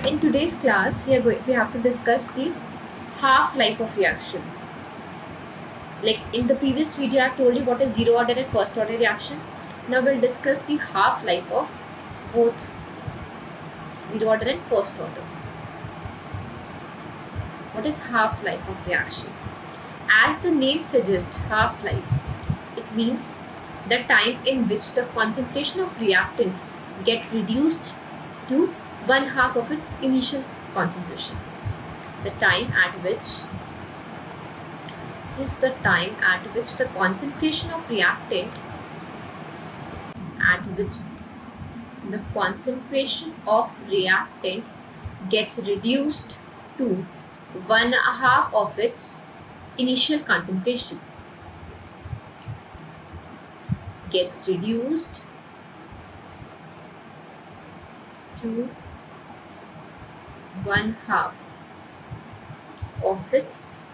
In today's class, we have to discuss the half-life of reaction. Like in the previous video, I have told you what is zero order and first order reaction. Now we'll discuss the half-life of both zero order and first order. What is half-life of reaction? As the name suggests, half-life, it means the time in which the concentration of reactants get reduced to one half of its initial concentration. The time at which the concentration of reactant gets reduced to one half of its initial concentration. Gets reduced to one half of its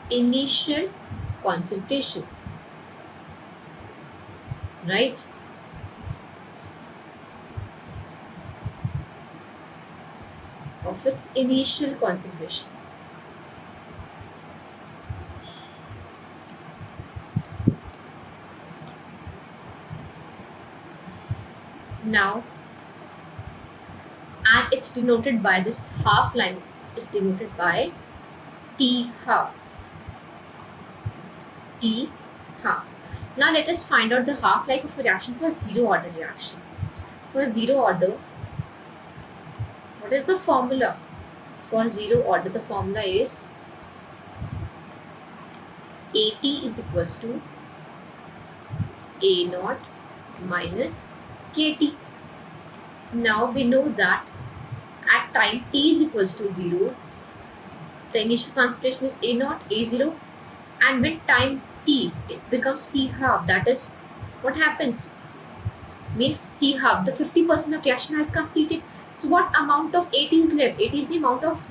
initial concentration, right? Of its initial concentration. Now, and it's denoted by this half line is denoted by T half. T half. Now let us find out the half-life of a reaction for a zero order reaction. For a zero order, what is the formula? For zero order, the formula is AT is equals to A naught minus KT. Now we know that at time t is equals to 0, the initial concentration is A naught, A0, and with time t, it becomes T half. That is what happens. Means T half, the 50% of reaction has completed. So what amount of AT is left? AT is the amount of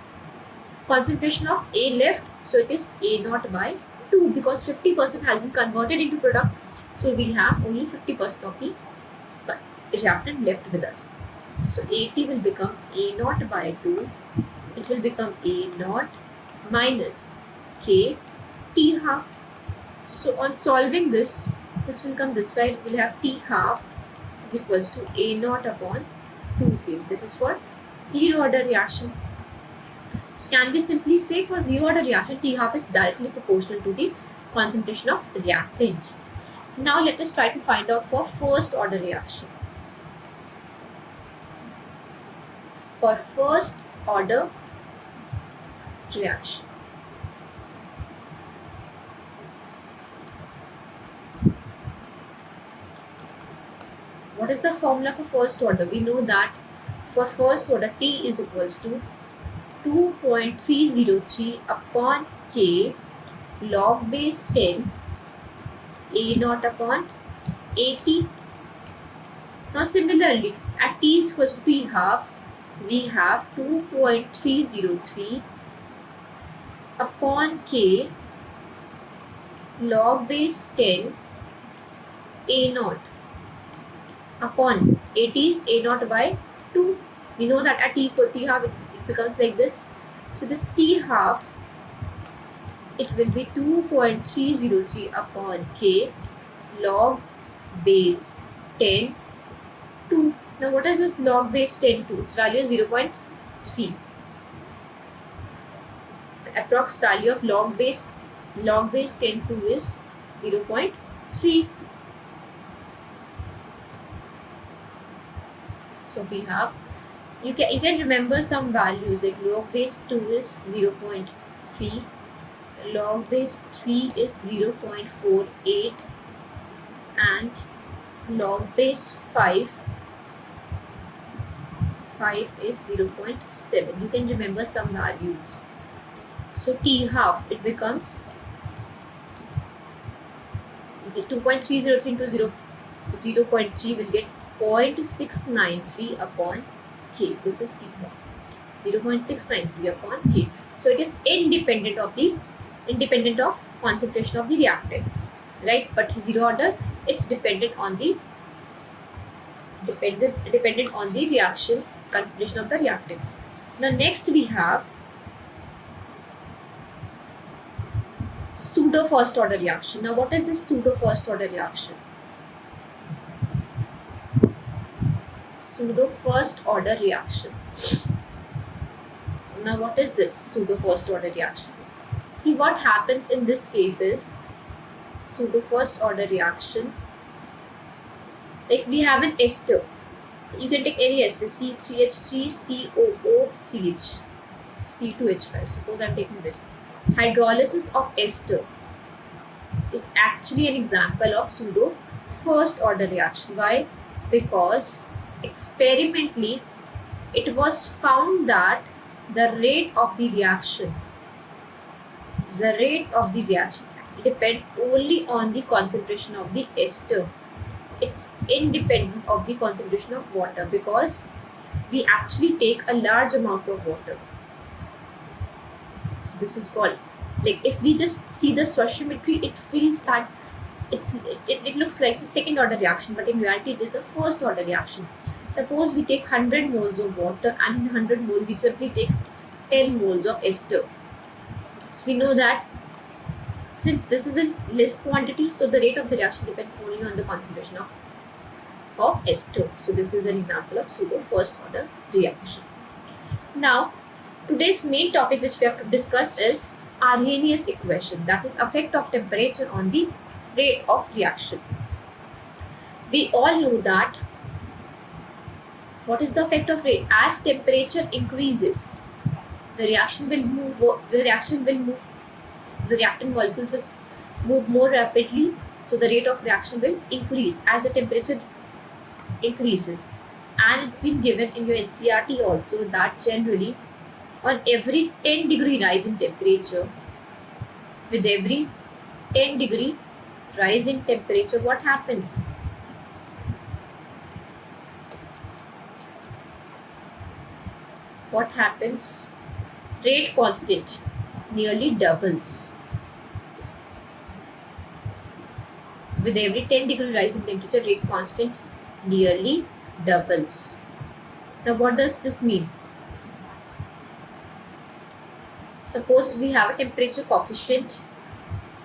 concentration of A left. So it is A naught by 2 because 50% has been converted into product. So we have only 50% of the reactant left with us. So AT will become A naught by 2. It will become A naught minus K T half. So on solving this will come this side. We'll have T half is equals to A naught upon 2K. This is for zero order reaction. So can we simply say for zero order reaction, T half is directly proportional to the concentration of reactants. Now let us try to find out for first order reaction. For first order reaction, what is the formula for first order? We know that for first order, T is equals to 2.303 upon K log base 10 A naught upon AT. Now similarly, at T is equals to P half, we have 2.303 upon K log base 10 A naught upon AT is A naught by 2. We know that at T equal T half, it becomes like this. So this T half, it will be 2.303 upon K log base 10 2. Now what is this log base 10 2? Its value is 0.3. The approx value of log base 10 2 is 0.3. So we have, you can remember some values like log base 2 is 0.3, log base 3 is 0.48, and log base 5 is 0.7. You can remember some values. So T half, it becomes 2.303 into 0.3 will get 0.693 upon K. This is T half, 0.693 upon K. So it is independent of concentration of the reactants, right? But zero order, it's dependent on the dependent on the reaction concentration of the reactants. Now next we have pseudo first order reaction. Now what is this pseudo first order reaction? Pseudo first order reaction. Now what is this pseudo first order reaction? See, what happens in this case is pseudo first order reaction. Like we have an ester. You can take any ester, C3H3, COOCH, C2H5. Suppose I'm taking this. Hydrolysis of ester is actually an example of pseudo first order reaction. Why? Because experimentally it was found that the rate of the reaction depends only on the concentration of the ester. It's independent of the concentration of water, because we actually take a large amount of water. So this is called, like, if we just see the stoichiometry, it feels that it looks like a second order reaction, but in reality it is a first order reaction. Suppose we take 100 moles of water, and in 100 moles we simply take 10 moles of ester. So we know that since this is a less quantity, so the rate of the reaction depends only on the concentration of ester. So this is an example of pseudo first order reaction. Now today's main topic which we have to discuss is Arrhenius equation, that is effect of temperature on the rate of reaction. We all know that what is the effect of rate? As temperature increases, the reactant molecules will move more rapidly, so the rate of reaction will increase as the temperature increases. And it's been given in your NCERT also that generally on every 10 degree rise in temperature, with every 10 degree rise in temperature, what happens? What happens? Rate constant nearly doubles. With every 10 degree rise in temperature, rate constant nearly doubles. Now what does this mean? Suppose we have a temperature coefficient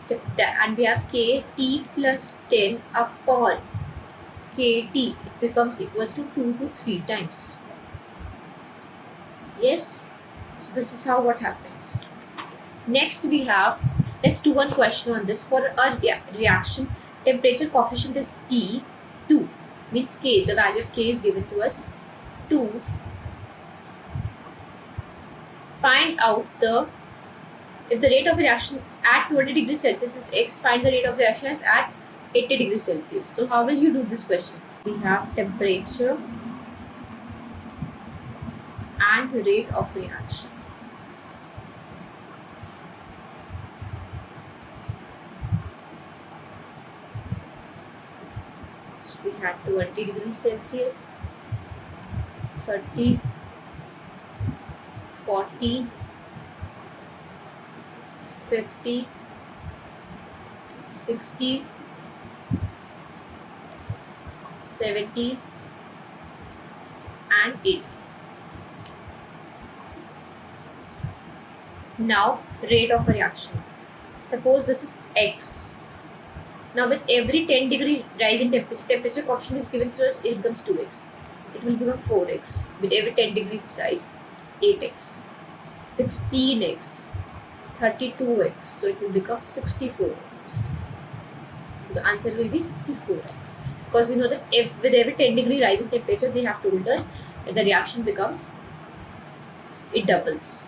and we have Kt plus 10 upon Kt. It becomes equals to 2 to 3 times. Yes, so this is how what happens. Next we have, let's do one question on this. For a reaction, temperature coefficient is T2, means K, the value of K is given to us 2. Find out if the rate of reaction at 200 degrees Celsius is X, find the rate of reaction is at 80 degrees Celsius. So how will you do this question? We have temperature and rate of reaction. So we had 20 degrees Celsius, 30, 40, 50, 60, 70 and 80. Now rate of a reaction. Suppose this is X. Now with every 10 degree rise in temperature coefficient is given to us, it becomes 2x. It will become 4x. With every 10 degree rise, 8x, 16x, 32x. So it will become 64x. So the answer will be 64x. Because we know that with every 10 degree rise in temperature, they have told us that the reaction becomes, it doubles.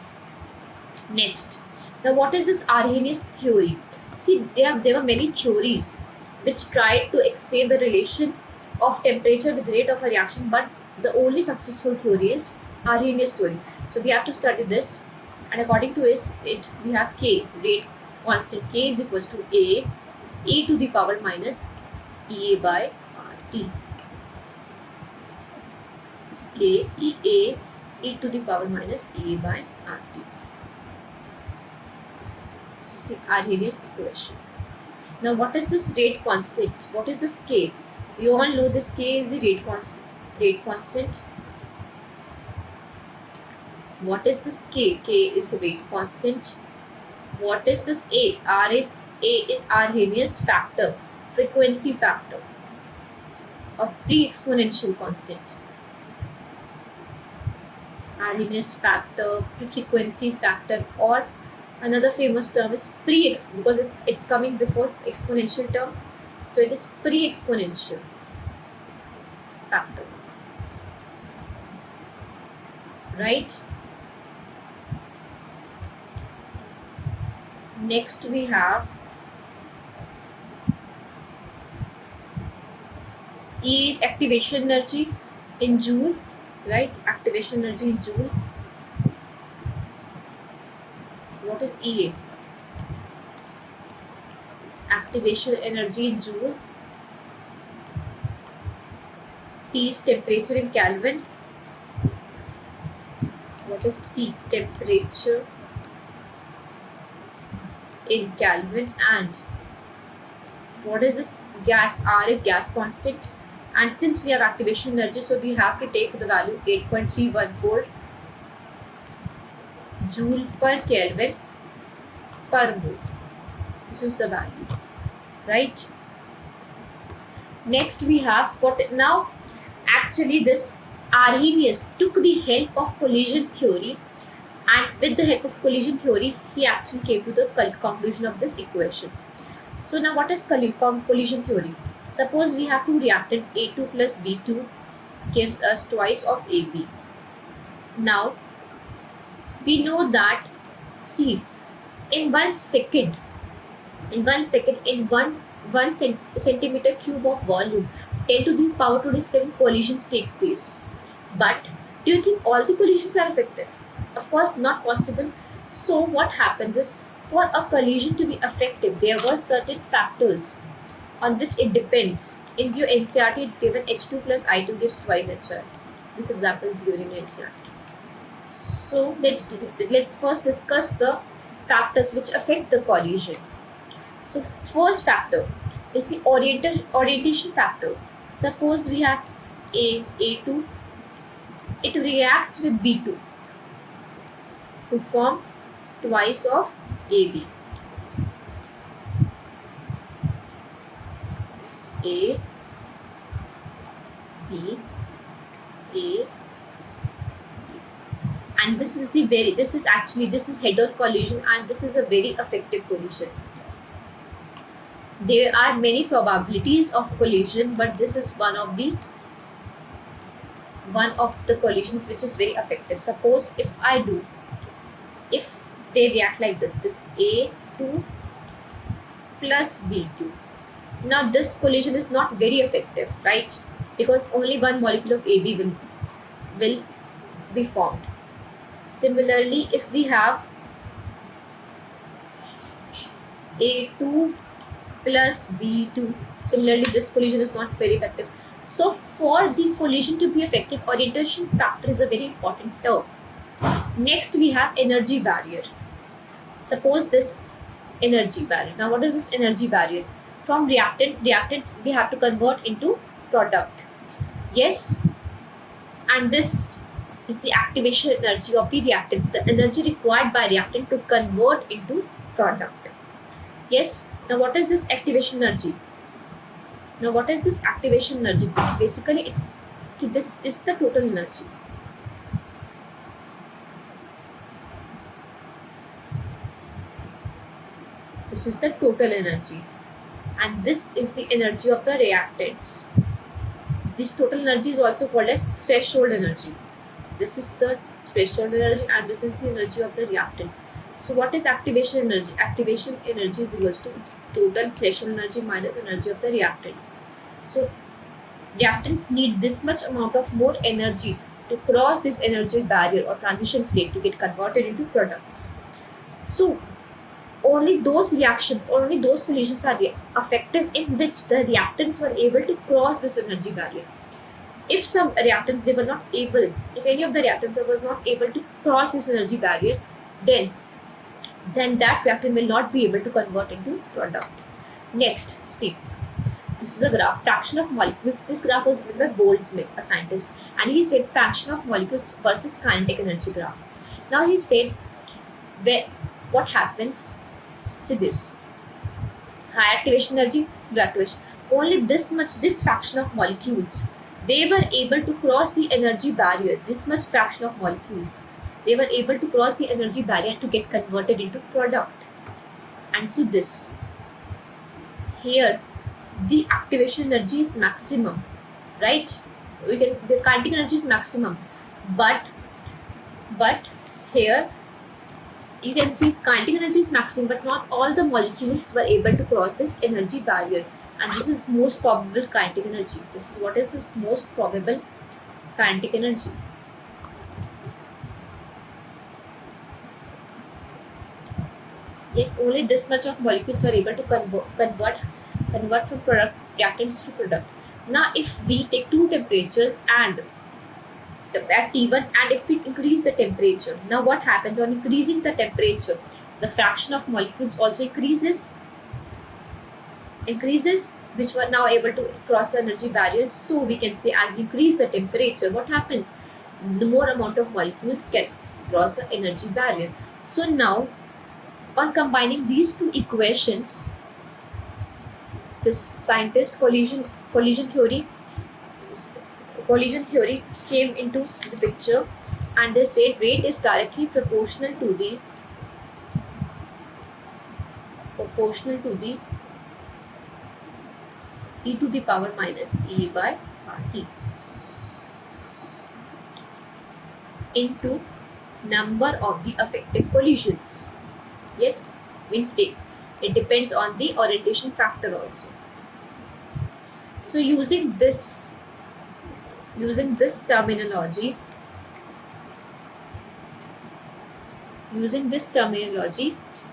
Next, now what is this Arrhenius theory? See, there were many theories which tried to explain the relation of temperature with rate of a reaction, but the only successful theory is Arrhenius theory. So we have to study this, and according to it we have K, rate constant. K is equals to A, e to the power minus EA by RT. This is K, EA, e to the power minus EA by RT. This is the Arrhenius equation. Now what is this rate constant? What is this K? We all know this K is the rate constant. rate constant. What is this K? K is rate constant. What is this A? A is Arrhenius factor, frequency factor, a pre-exponential constant. Arrhenius factor, frequency factor, or another famous term is because it's coming before exponential term, so it is pre-exponential factor, right? Next we have E is activation energy in joule, right? Activation energy in joule. What is EA? Activation energy in joule. T is temperature in Kelvin. What is T? Temperature in Kelvin. And what is this? Gas. R is gas constant. And since we have activation energy, so we have to take the value 8.314 joule per Kelvin per mole. This is the value, right? Next we have what now. Actually, this Arrhenius took the help of collision theory, and with the help of collision theory, he actually came to the conclusion of this equation. So now, what is collision theory? Suppose we have two reactants, A2 plus B2 gives us twice of AB. Now, we know that, see, in 1 second, in 1 centimeter cube of volume, 10 to the power 27 collisions take place. But do you think all the collisions are effective? Of course, not possible. So what happens is, for a collision to be effective, there were certain factors on which it depends. In your NCERT, it's given H2 plus I2 gives twice HR. This example is given in your NCERT. So let's first discuss the factors which affect the collision. So first factor is the orientation factor. Suppose we have A2, it reacts with B2 to form twice of AB. This A, B, A, and this is head-on collision, and this is a very effective collision. There are many probabilities of collision, but this is one of the collisions which is very effective. Suppose if they react like this A2 plus B2. Now this collision is not very effective, right? Because only one molecule of AB will be formed. Similarly, if we have A2 plus B2, similarly this collision is not very effective. So for the collision to be effective, orientation factor is a very important term. Next we have energy barrier. Suppose this energy barrier. Now what is this energy barrier? From reactants we have to convert into product. Yes, and this is the activation energy of the reactant, the energy required by reactant to convert into product. Yes. Now what is this activation energy? Basically, this is the total energy. This is the total energy, and this is the energy of the reactants. This total energy is also called as threshold energy. This is the threshold energy, and this is the energy of the reactants. So what is activation energy? Activation energy is equals to total threshold energy minus energy of the reactants. So reactants need this much amount of more energy to cross this energy barrier or transition state to get converted into products. So only those collisions are effective in which the reactants were able to cross this energy barrier. If some reactants if any of the reactants was not able to cross this energy barrier, then that reactant will not be able to convert into product. Next, see, this is a graph, fraction of molecules. This graph was given by Boltzmann, a scientist, and he said fraction of molecules versus kinetic energy graph. Now he said, what happens? See this, high activation energy, low activation. Only this much, this fraction of molecules, they were able to cross the energy barrier. This much fraction of molecules, they were able to cross the energy barrier to get converted into product. And see this, here the activation energy is maximum, right? The kinetic energy is maximum, but here you can see kinetic energy is maximum, but not all the molecules were able to cross this energy barrier. And this is most probable kinetic energy. This is what is this most probable kinetic energy. Yes, only this much of molecules were able to convert from product reactants to product. Now, if we take two temperatures and at T1, and if we increase the temperature, now what happens on increasing the temperature? The fraction of molecules also increases, which were now able to cross the energy barrier. So we can say, as we increase the temperature, what happens? The more amount of molecules can cross the energy barrier. So now, on combining these two equations, this scientist collision theory came into the picture, and they said rate is directly proportional to the e to the power minus A by RT into number of the effective collisions. Yes, means it depends on the orientation factor also. So using this terminology,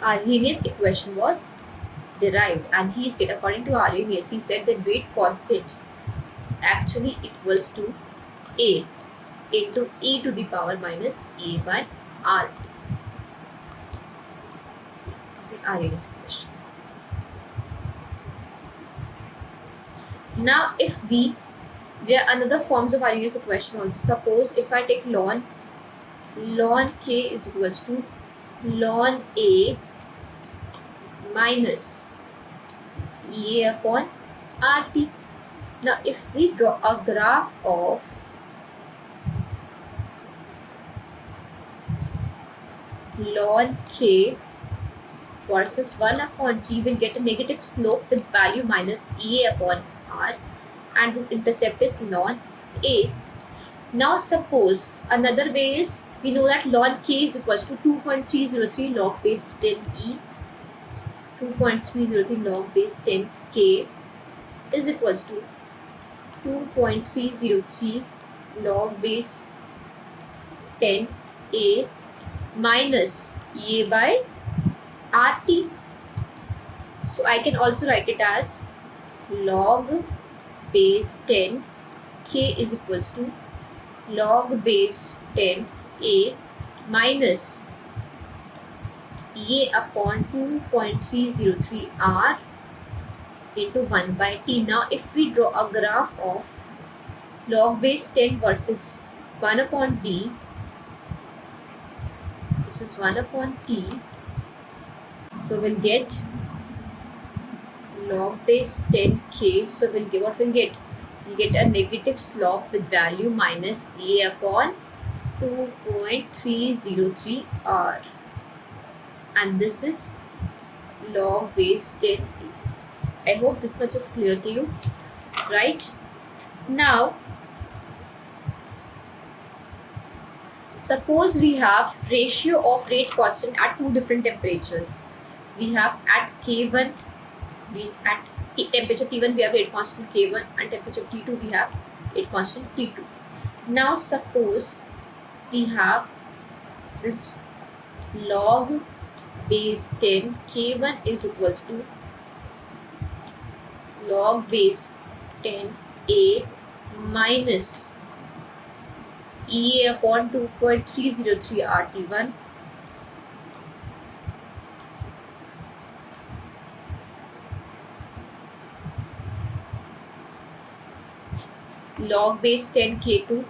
Arrhenius equation was derived, and he said, according to Arrhenius, he said that weight constant is actually equals to A into e to the power minus A by RT. This is Arrhenius equation. Now, there are another forms of Arrhenius equation also. Suppose if I take ln K is equals to ln A minus A upon RT. Now, if we draw a graph of ln K versus 1 upon T, will get a negative slope with value minus A upon R, and the intercept is ln A. Now suppose another way is, we know that ln K is equals to 2.303 log base 10 E. 2.303 log base 10 K is equals to 2.303 log base 10 A minus A by RT. So I can also write it as log base 10 K is equals to log base 10 A minus A upon 2.303 R into 1 by T. Now if we draw a graph of log base 10 versus 1 upon D, this is 1 upon T, so we'll get log base 10K. So we'll get, we'll get a negative slope with value minus A upon 2.303 R, and this is log base 10. I hope this much is clear to you, right? Now suppose we have ratio of rate constant at two different temperatures. We have at K1, at temperature T1 we have rate constant K1, and temperature T2 we have rate constant T2. Now suppose we have this log base 10 K1 is equals to log base 10 A minus EA upon 2.303 RT1 log base 10 K2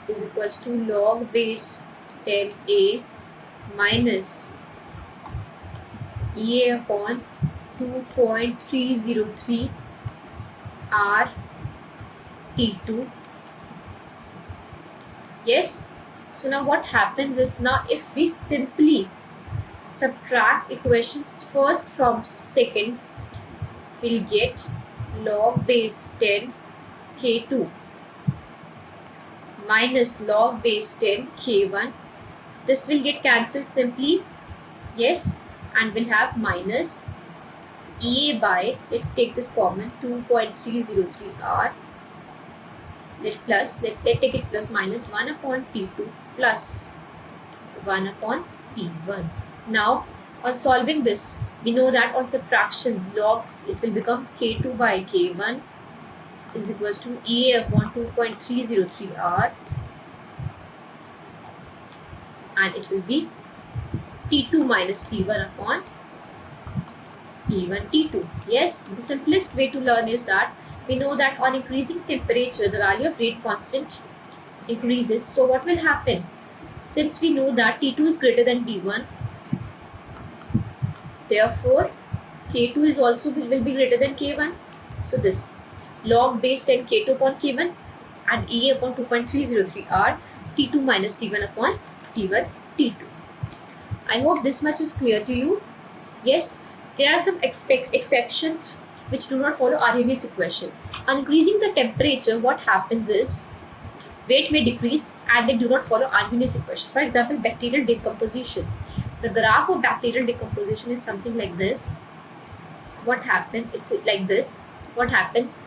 is equals to log base 10A minus EA upon 2.303 R T2. Yes. So now what happens is, now if we simply subtract equations first from second, we'll get log base 10 K2 minus log base 10 K1. This will get cancelled simply. Yes. And we'll have minus EA by, let's take this common, 2.303 R. Let's take it plus minus 1 upon T2 plus 1 upon T1. Now on solving this, we know that on subtraction log, it will become K2 by K1 is equals to EA upon 2.303 R, and it will be T2 minus T1 upon T1 T2. Yes, the simplest way to learn is that we know that on increasing temperature, the value of rate constant increases. So what will happen? Since we know that T2 is greater than T1, therefore K2 is also will be greater than K1. So this log base 10 K2 upon K1 and EA upon 2.303 R, T2 minus T1 upon T1 T2. I hope this much is clear to you. Yes, there are some exceptions which do not follow Arrhenius equation. On increasing the temperature, what happens is rate may decrease and they do not follow Arrhenius equation. For example, bacterial decomposition. The graph of bacterial decomposition is something like this. What happens? It's like this. What happens?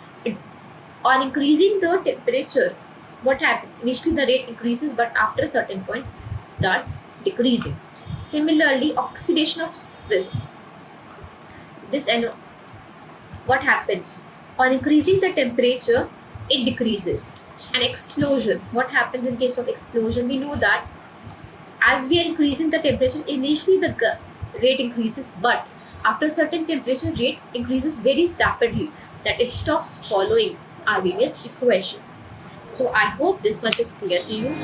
On increasing the temperature, what happens? Initially the rate increases, but after a certain point it starts decreasing. Similarly, oxidation of this and what happens? On increasing the temperature, it decreases. An explosion. What happens in case of explosion? We know that as we are increasing the temperature, initially the rate increases, but after a certain temperature, rate increases very rapidly, that it stops following Arrhenius equation. So I hope this much is clear to you.